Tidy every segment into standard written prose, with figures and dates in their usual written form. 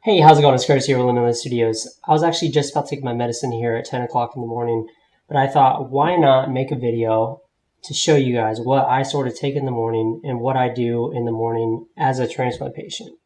Hey, how's it going? It's Curtis here with Limitless Studios. I was actually just about to take my medicine here at 10 o'clock in the morning, but I thought, why not make a video to show you guys what I sort of take in the morning and what I do in the morning as a transplant patient.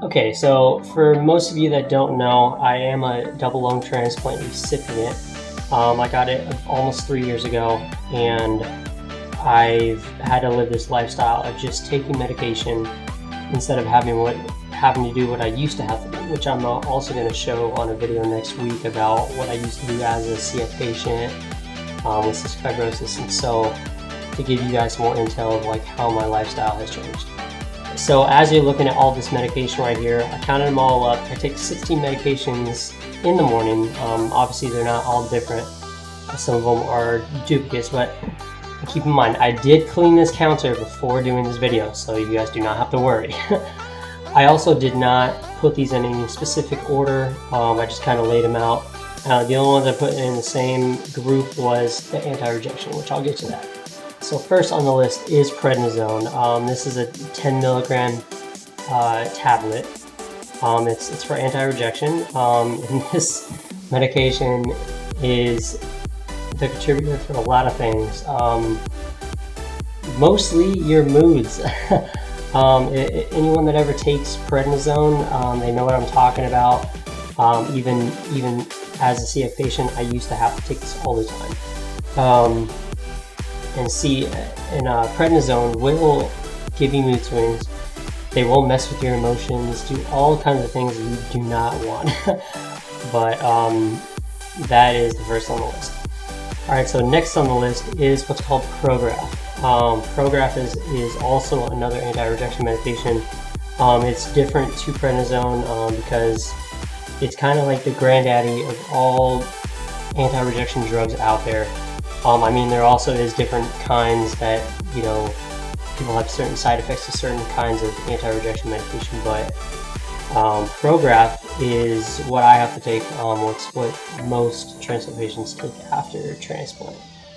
Okay, so for most of you that don't know, I am a double lung transplant recipient. I got it almost 3 years ago, and I've had to live this lifestyle of just taking medication instead of having to do what I used to have to do, which I'm also going to show on a video next week about what I used to do as a CF patient with cystic fibrosis, and so to give you guys more intel of like how my lifestyle has changed. So as you're looking at all this medication right here, I counted them all up. I take 16 medications in the morning. Obviously they're not all different. Some of them are duplicates, but keep in mind, I did clean this counter before doing this video, so you guys do not have to worry. I also did not put these in any specific order. I just kind of laid them out. The only ones I put in the same group was the anti-rejection, which I'll get to that. So first on the list is prednisone. This is a 10 milligram tablet. It's for anti-rejection, and this medication is the contributor for a lot of things. Mostly your moods. Anyone that ever takes prednisone, they know what I'm talking about. Even as a CF patient, I used to have to take this all the time. Prednisone will give you mood swings. They will mess with your emotions, do all kinds of things that you do not want. But that is the first on the list. Alright, so next on the list is what's called Prograf. Prograf is also another anti-rejection medication. It's different to prednisone because it's kind of like the granddaddy of all anti-rejection drugs out there. There also is different kinds that, people have certain side effects to certain kinds of anti-rejection medication, but Prograf is what I have to take, what most transplant patients take after transplant.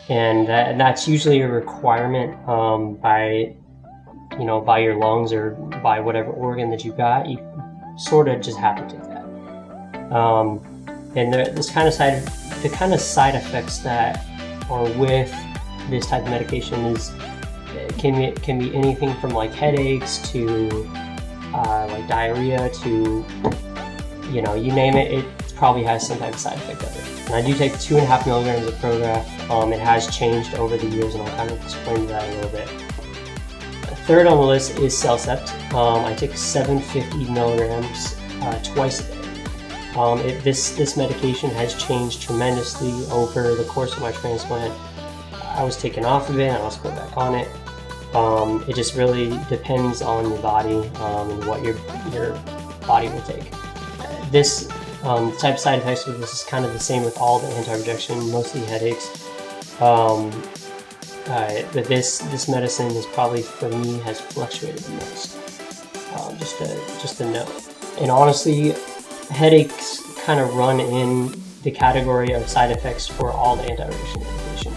And that's usually a requirement by your lungs or by whatever organ that you got. You sort of just have to take that. And the kind of side effects that are with this type of medication can be anything from like headaches to like diarrhea to you name it. It probably has some type of side effect of it. And I do take 2.5 milligrams of Prograf. It has changed over the years, and I'll kind of explain that a little bit. Third on the list is Celcept. I take 750 milligrams twice a day. This medication has changed tremendously over the course of my transplant. I was taken off of it and I was put back on it. It just really depends on your body and what your body will take. This type of side effects with this is kind of the same with all the anti-rejection, mostly headaches. But this medicine is probably, for me, has fluctuated the most. Just a note. And honestly, headaches kind of run in the category of side effects for all the anti-rejection medication.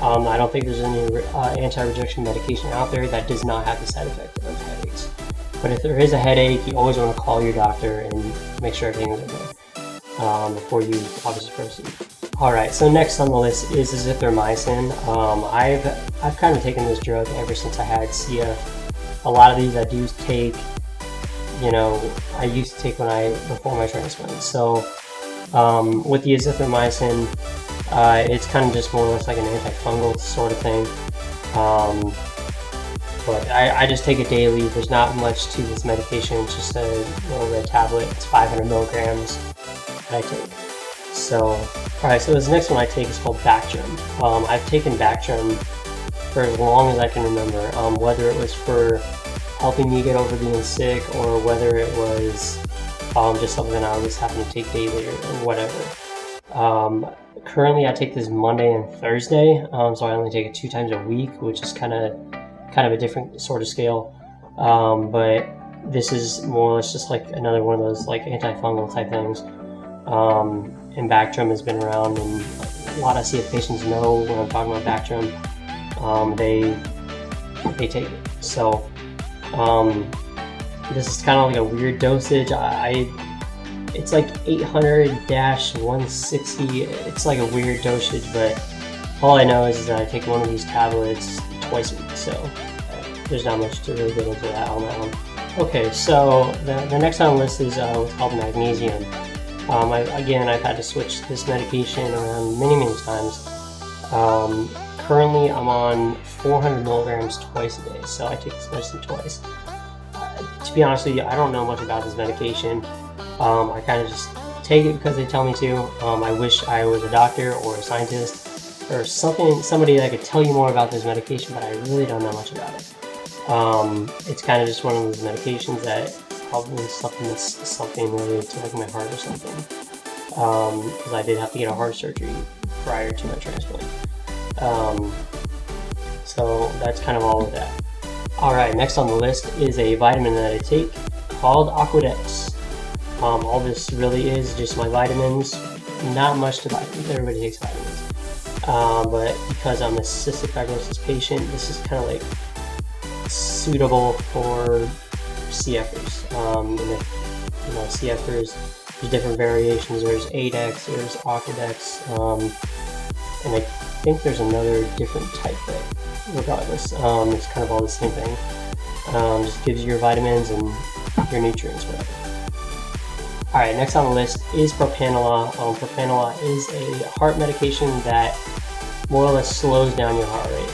I don't think there's any anti-rejection medication out there that does not have the side effect of headaches. But if there is a headache, you always want to call your doctor and make sure everything is okay before you obviously proceed. Alright, so next on the list is azithromycin. I've kind of taken this drug ever since I had CF. A lot of these I do take, I used to take before my transplant. So with the azithromycin, it's kind of just more or less like an antifungal sort of thing. But I just take it daily. There's not much to this medication. It's just a little red tablet. It's 500 milligrams that I take. So, alright, so this next one I take is called Bactrim. I've taken Bactrim for as long as I can remember, whether it was for helping me get over being sick or whether it was just something I was having to take daily or whatever. Currently I take this Monday and Thursday, so I only take it 2 times a week, which is kind of a different sort of scale. But this is more or less just like another one of those like antifungal type things. and Bactrim has been around, and a lot of CF patients know when I'm talking about Bactrim. They take it. So this is kind of like a weird dosage. It's like 800-160. It's like a weird dosage, but all I know is that I take one of these tablets twice a week, so there's not much to really get into that on that one. Okay, so the next on the list is what's called magnesium. I've had to switch this medication around many times. Currently, I'm on 400 milligrams twice a day, so I take this medicine twice. To be honest with you, I don't know much about this medication. I kind of just take it because they tell me to. I wish I was a doctor or a scientist or somebody that could tell you more about this medication, but I really don't know much about it. It's kind of just one of those medications that probably supplements something related to like my heart or something. Because I did have to get a heart surgery prior to my transplant. So that's kind of all of that. Alright, next on the list is a vitamin that I take called Aquadex. All this really is just my vitamins, not much to vitamins. Everybody takes vitamins. But because I'm a cystic fibrosis patient, this is kind of like suitable for CFers. CFers, there's different variations. There's ADEX, there's Aquadex, and I think there's another different type, but regardless, it's kind of all the same thing. Just gives you your vitamins and your nutrients, whatever. Alright, next on the list is propranolol. Propranolol is a heart medication that more or less slows down your heart rate.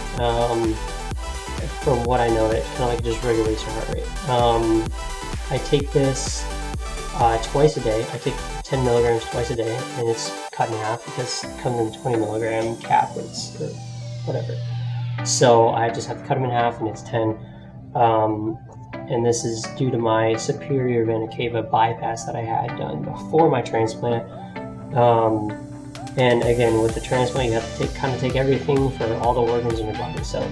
From what I know, it kind of like just regulates your heart rate. I take this twice a day. I take 10 milligrams twice a day, and it's cut in half because it comes in a 20 milligram caplets or whatever. So I just have to cut them in half, and it's 10. And this is due to my superior vena cava bypass that I had done before my transplant. And again, with the transplant, you have to take everything for all the organs in your body. So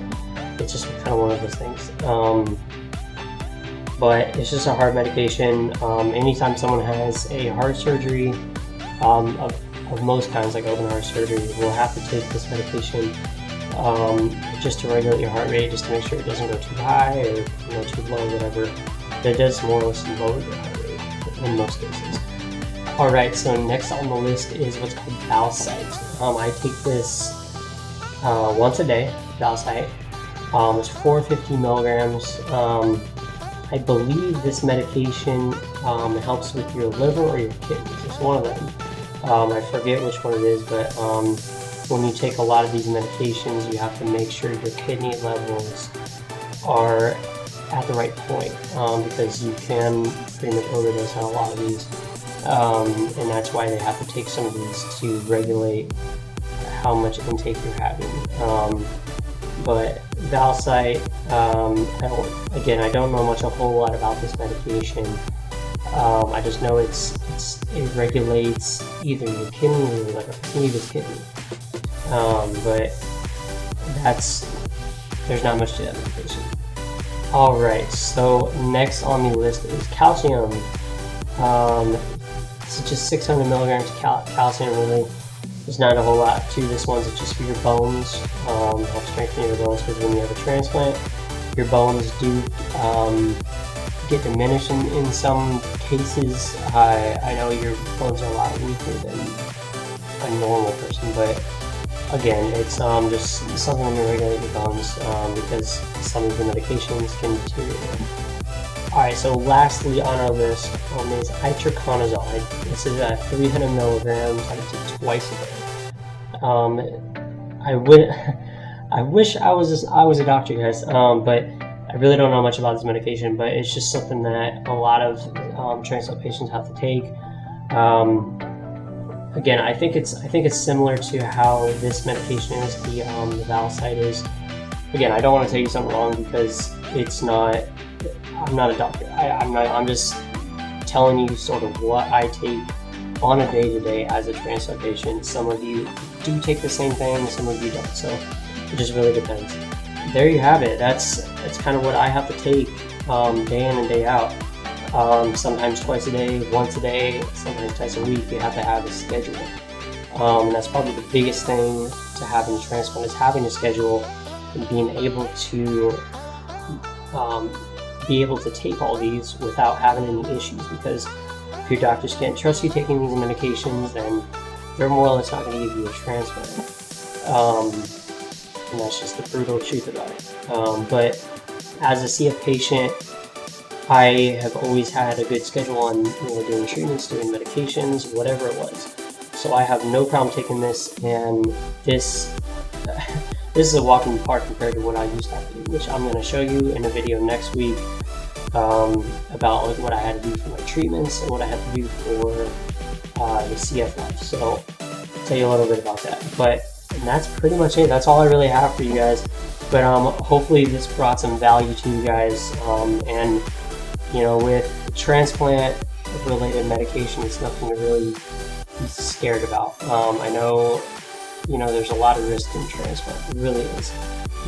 it's just kind of one of those things. But it's just a heart medication. Anytime someone has a heart surgery, of most kinds, like open heart surgery, will have to take this medication just to regulate your heart rate, just to make sure it doesn't go too high or too low, whatever. It does more or less lower your heart rate in most cases. Alright, so next on the list is what's called Valsite. I take this once a day, Valsite. It's 450 milligrams. I believe this medication helps with your liver or your kidneys. It's one of them. I forget which one it is, but when you take a lot of these medications, you have to make sure your kidney levels are at the right point, because you can pretty much overdose on a lot of these, and that's why they have to take some of these to regulate how much intake you're having. But Valsite, I don't know a whole lot about this medication. I just know it regulates either your kidney or like a previous kidney. But there's not much to that medication. Alright, so next on the list is calcium. It's just 600 milligrams of calcium, really. There's not a whole lot to this one. It's just for your bones, help strengthen your bones, because when you have a transplant, your bones do get diminished in some cases. I know your bones are a lot weaker than a normal person, but again, it's just something to regulate your bones, because some of the medications can deteriorate them. Alright, so lastly on our list is itraconazole. This is 300 milligrams. I take twice a day. I wish I was a doctor, guys, but I really don't know much about this medication. But it's just something that a lot of transplant patients have to take. Again, I think it's similar to how this medication is. The Valsite is. Again, I don't want to tell you something wrong because it's not. I'm not a doctor. I'm just telling you sort of what I take on a day-to-day as a transplant patient. Some of you do take the same thing, some of you don't. So it just really depends. There you have it. That's kind of what I have to take day in and day out. sometimes twice a day, once a day, sometimes twice a week. You have to have a schedule. And that's probably the biggest thing to have in a transplant, is having a schedule and being able to take all these without having any issues. Because if your doctors can't trust you taking these medications, then they're more or less not going to give you a transplant. And that's just the brutal truth about it. But as a CF patient, I have always had a good schedule on doing treatments, doing medications, whatever it was. So I have no problem taking this, and this is a walk in the park compared to what I used to have to do, which I'm going to show you in a video next week about what I had to do for my treatments and what I had to do for the CF life. So I'll tell you a little bit about that. But that's pretty much it. That's all I really have for you guys. But hopefully this brought some value to you guys. And with transplant related medication, it's nothing to really be scared about. I know there's a lot of risk in transplant, it really is,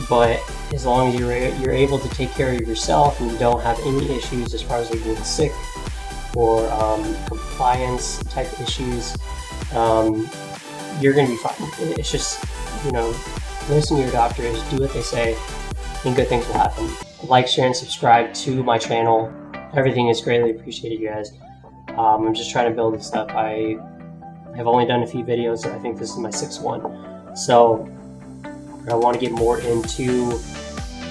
but as long as you're able to take care of yourself and you don't have any issues as far as like being sick or compliance type issues, you're going to be fine. It's just listen to your doctors, do what they say, and good things will happen. Like, share, and subscribe to my channel. Everything is greatly appreciated, you guys. I'm just trying to build this up. I have only done a few videos, and I think this is my 6th one. So I want to get more into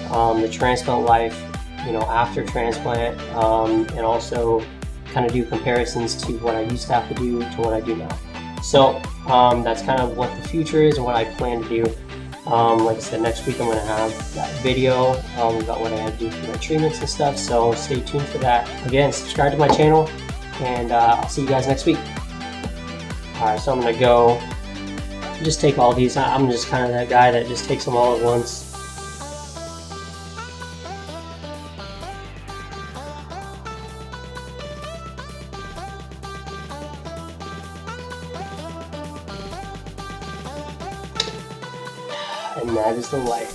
the transplant life, after transplant, and also kind of do comparisons to what I used to have to do to what I do now. So that's kind of what the future is and what I plan to do. Like I said, next week I'm going to have that video about what I had to do for my treatments and stuff, so stay tuned for that. Again, subscribe to my channel, and I'll see you guys next week. Alright, so I'm going to go just take all these. I'm just kind of that guy that just takes them all at once. And that is the life.